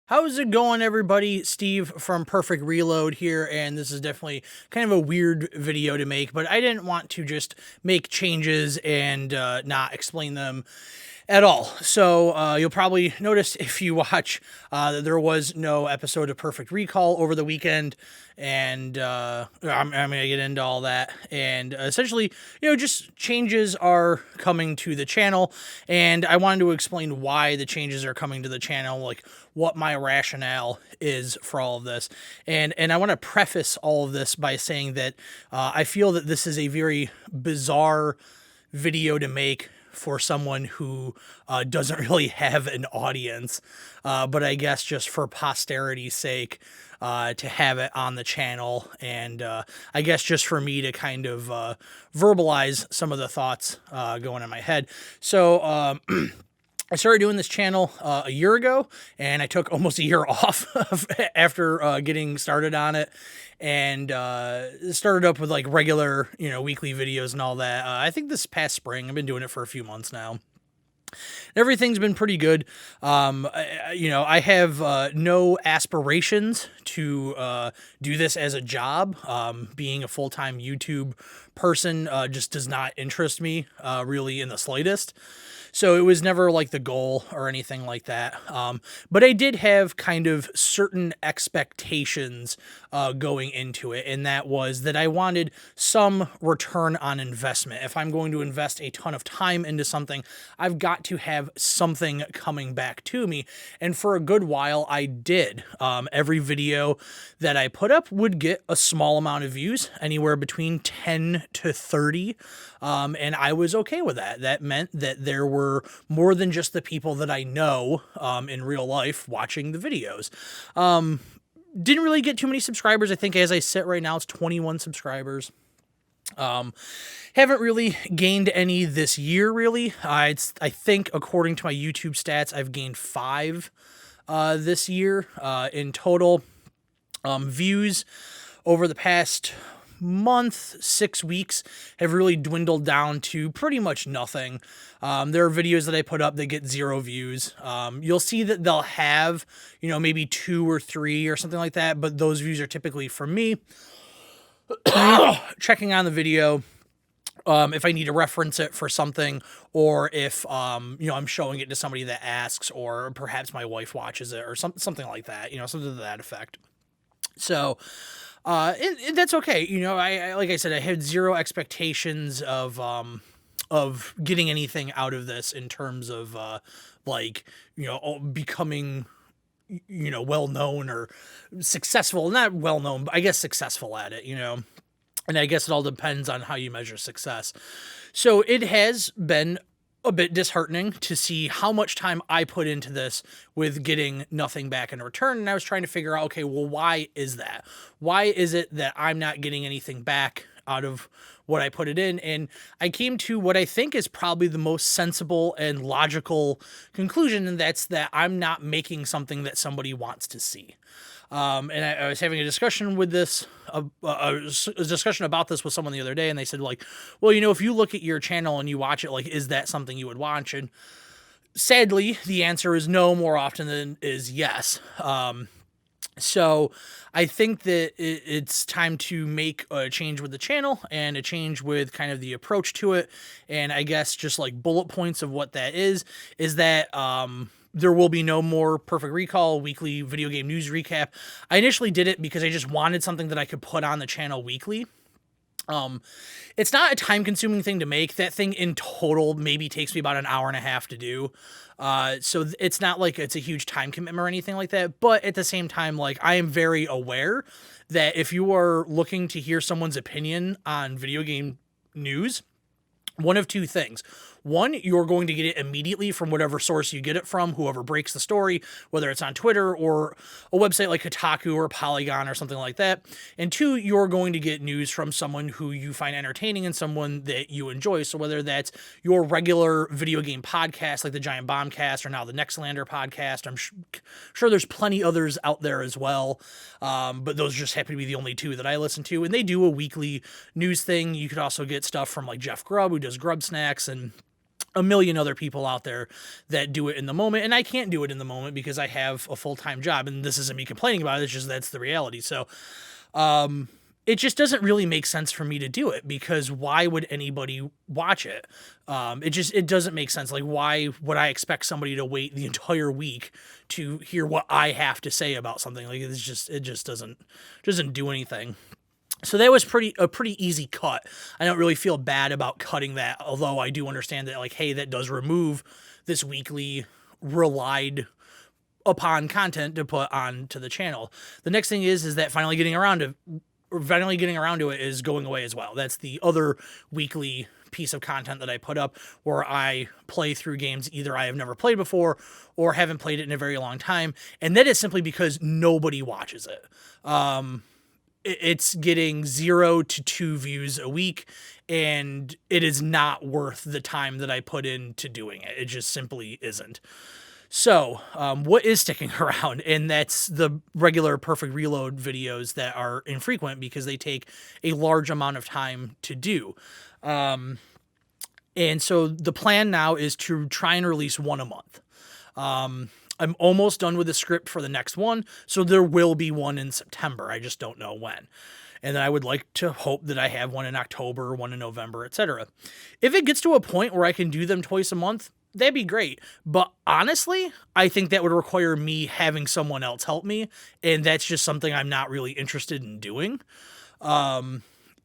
How's it going, everybody? Steve from Perfect Reload here, and this is definitely kind of a weird video to make, but I didn't want to just make changes and not explain them at all. So you'll probably notice if you watch that there was no episode of Perfect Recall over the weekend, and I'm going to get into all that. And essentially, just changes are coming to the channel, and I wanted to explain why the changes are coming to the channel, like what my rationale is for all of this. And I want to preface all of this by saying that I feel that this is a very bizarre video to make for someone who doesn't really have an audience, but I guess just for posterity's sake, to have it on the channel, and I guess just for me to kind of verbalize some of the thoughts going in my head. So I started doing this channel a year ago, and I took almost a year off after getting started on it, and started up with like regular, weekly videos and all that. I think this past spring. I've been doing it for a few months now. Everything's been pretty good. I have no aspirations to do this as a job. Being a full-time YouTube person just does not interest me really in the slightest. So it was never like the goal or anything like that. But I did have kind of certain expectations going into it, and that was that I wanted some return on investment. If I'm going to invest a ton of time into something, I've got to have something coming back to me. And for a good while, I did. Every video that I put up would get a small amount of views, anywhere between 10 to 30. And I was okay with that. That meant that there were more than just the people that I know in real life watching the videos. Didn't really get too many subscribers. I think as I sit right now, it's 21 subscribers. Haven't really gained any this year, really. I think according to my YouTube stats, I've gained 5 this year in total. Views over the past month, 6 weeks have really dwindled down to pretty much nothing. There are videos that I put up that get 0 views. You'll see that they'll have, maybe 2 or 3 or something like that, but those views are typically from me checking on the video. If I need to reference it for something, or if, I'm showing it to somebody that asks, or perhaps my wife watches it, or something like that, something to that effect. So, that's okay. I like I said, I had 0 expectations of getting anything out of this in terms of, becoming, well known or successful. Not well known, but I guess successful at it, and I guess it all depends on how you measure success. So it has been a bit disheartening to see how much time I put into this with getting nothing back in return. And I was trying to figure out, okay, well, why is that? Why is it that I'm not getting anything back out of what I put it in? And I came to what I think is probably the most sensible and logical conclusion, and that's that I'm not making something that somebody wants to see. And I was having a discussion with this, a discussion about this with someone the other day, and they said, like, well, if you look at your channel and you watch it, like, is that something you would watch? And sadly, the answer is no more often than is yes. So I think that it's time to make a change with the channel and a change with kind of the approach to it. And I guess just like bullet points of what that is that, there will be no more Perfect Recall weekly video game news recap. I initially did it because I just wanted something that I could put on the channel weekly. It's not a time-consuming thing to make. That thing in total maybe takes me about an hour and a half to do. So it's not like it's a huge time commitment or anything like that. But at the same time, like, I am very aware that if you are looking to hear someone's opinion on video game news, one of 2 things. One, you're going to get it immediately from whatever source you get it from, whoever breaks the story, whether it's on Twitter or a website like Kotaku or Polygon or something like that. And 2, you're going to get news from someone who you find entertaining and someone that you enjoy. So whether that's your regular video game podcast like the Giant Bombcast or now the Nextlander podcast, I'm sure there's plenty others out there as well. But those just happen to be the only 2 that I listen to. And they do a weekly news thing. You could also get stuff from like Jeff Grubb, who does Grub Snacks, and a million other people out there that do it in the moment, and I can't do it in the moment because I have a full-time job, and this isn't me complaining about it, it's just that's the reality. So it just doesn't really make sense for me to do it, because why would anybody watch it? It doesn't make sense. Like, why would I expect somebody to wait the entire week to hear what I have to say about something? Like, it just doesn't do anything. So that was a pretty easy cut. I don't really feel bad about cutting that, although I do understand that, like, hey, that does remove this weekly relied upon content to put onto the channel. The next thing is that finally getting around to it is going away as well. That's the other weekly piece of content that I put up, where I play through games either I have never played before or haven't played it in a very long time, and that is simply because nobody watches it. It's getting 0 to 2 views a week, and it is not worth the time that I put into doing it. It just simply isn't. So, what is sticking around? And that's the regular Perfect Reload videos that are infrequent because they take a large amount of time to do. And so the plan now is to try and release one a month. I'm almost done with the script for the next one, so there will be one in September. I just don't know when. And then I would like to hope that I have one in October, one in November, etc. If it gets to a point where I can do them twice a month, that'd be great. But honestly, I think that would require me having someone else help me, and that's just something I'm not really interested in doing.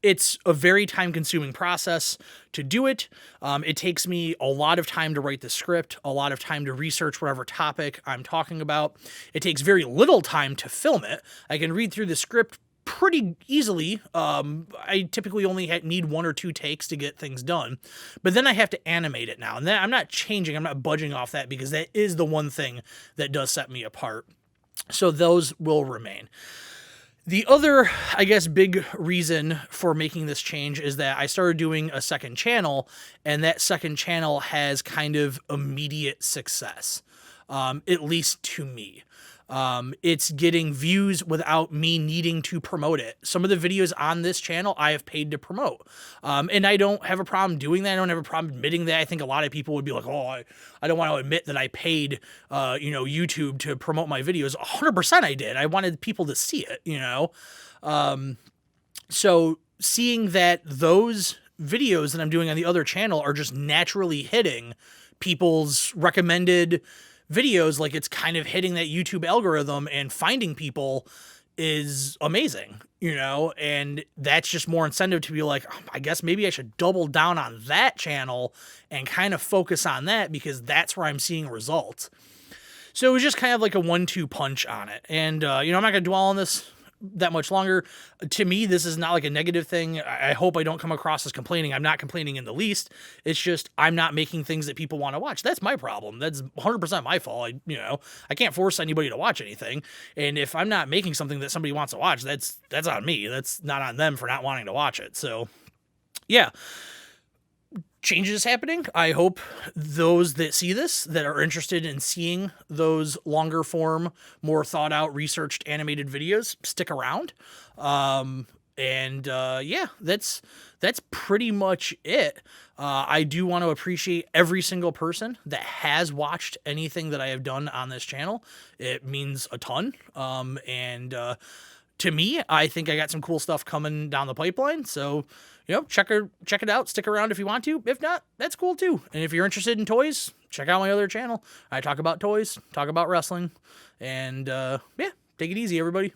It's a very time-consuming process to do it. It takes me a lot of time to write the script, a lot of time to research whatever topic I'm talking about. It takes very little time to film it. I can read through the script pretty easily. I typically only need 1 or 2 takes to get things done, but then I have to animate it now. And then I'm not budging off that, because that is the one thing that does set me apart. So those will remain. The other, I guess, big reason for making this change is that I started doing a second channel, and that second channel has kind of immediate success, at least to me. It's getting views without me needing to promote it. Some of the videos on this channel I have paid to promote. And I don't have a problem doing that. I don't have a problem admitting that. I think a lot of people would be like, oh, I don't want to admit that I paid, YouTube to promote my videos. 100% I did. I wanted people to see it, So seeing that those videos that I'm doing on the other channel are just naturally hitting people's recommended videos, like it's kind of hitting that YouTube algorithm and finding people, is amazing, and that's just more incentive to be like, oh, I guess maybe I should double down on that channel and kind of focus on that, because that's where I'm seeing results. So it was just kind of like a 1-2 punch on it. And, I'm not going to dwell on this that much longer. To me, this is not like a negative thing. I hope I don't come across as complaining. I'm not complaining in the least. It's just I'm not making things that people want to watch. That's my problem. That's 100% my fault. I can't force anybody to watch anything. And if I'm not making something that somebody wants to watch, that's on me. That's not on them for not wanting to watch it. So, yeah. Changes happening. I hope those that see this, that are interested in seeing those longer form, more thought out, researched animated videos, stick around. That's pretty much it. I do want to appreciate every single person that has watched anything that I have done on this channel. It means a ton. To me, I think I got some cool stuff coming down the pipeline. So, check it out. Stick around if you want to. If not, that's cool too. And if you're interested in toys, check out my other channel. I talk about toys, talk about wrestling, and take it easy, everybody.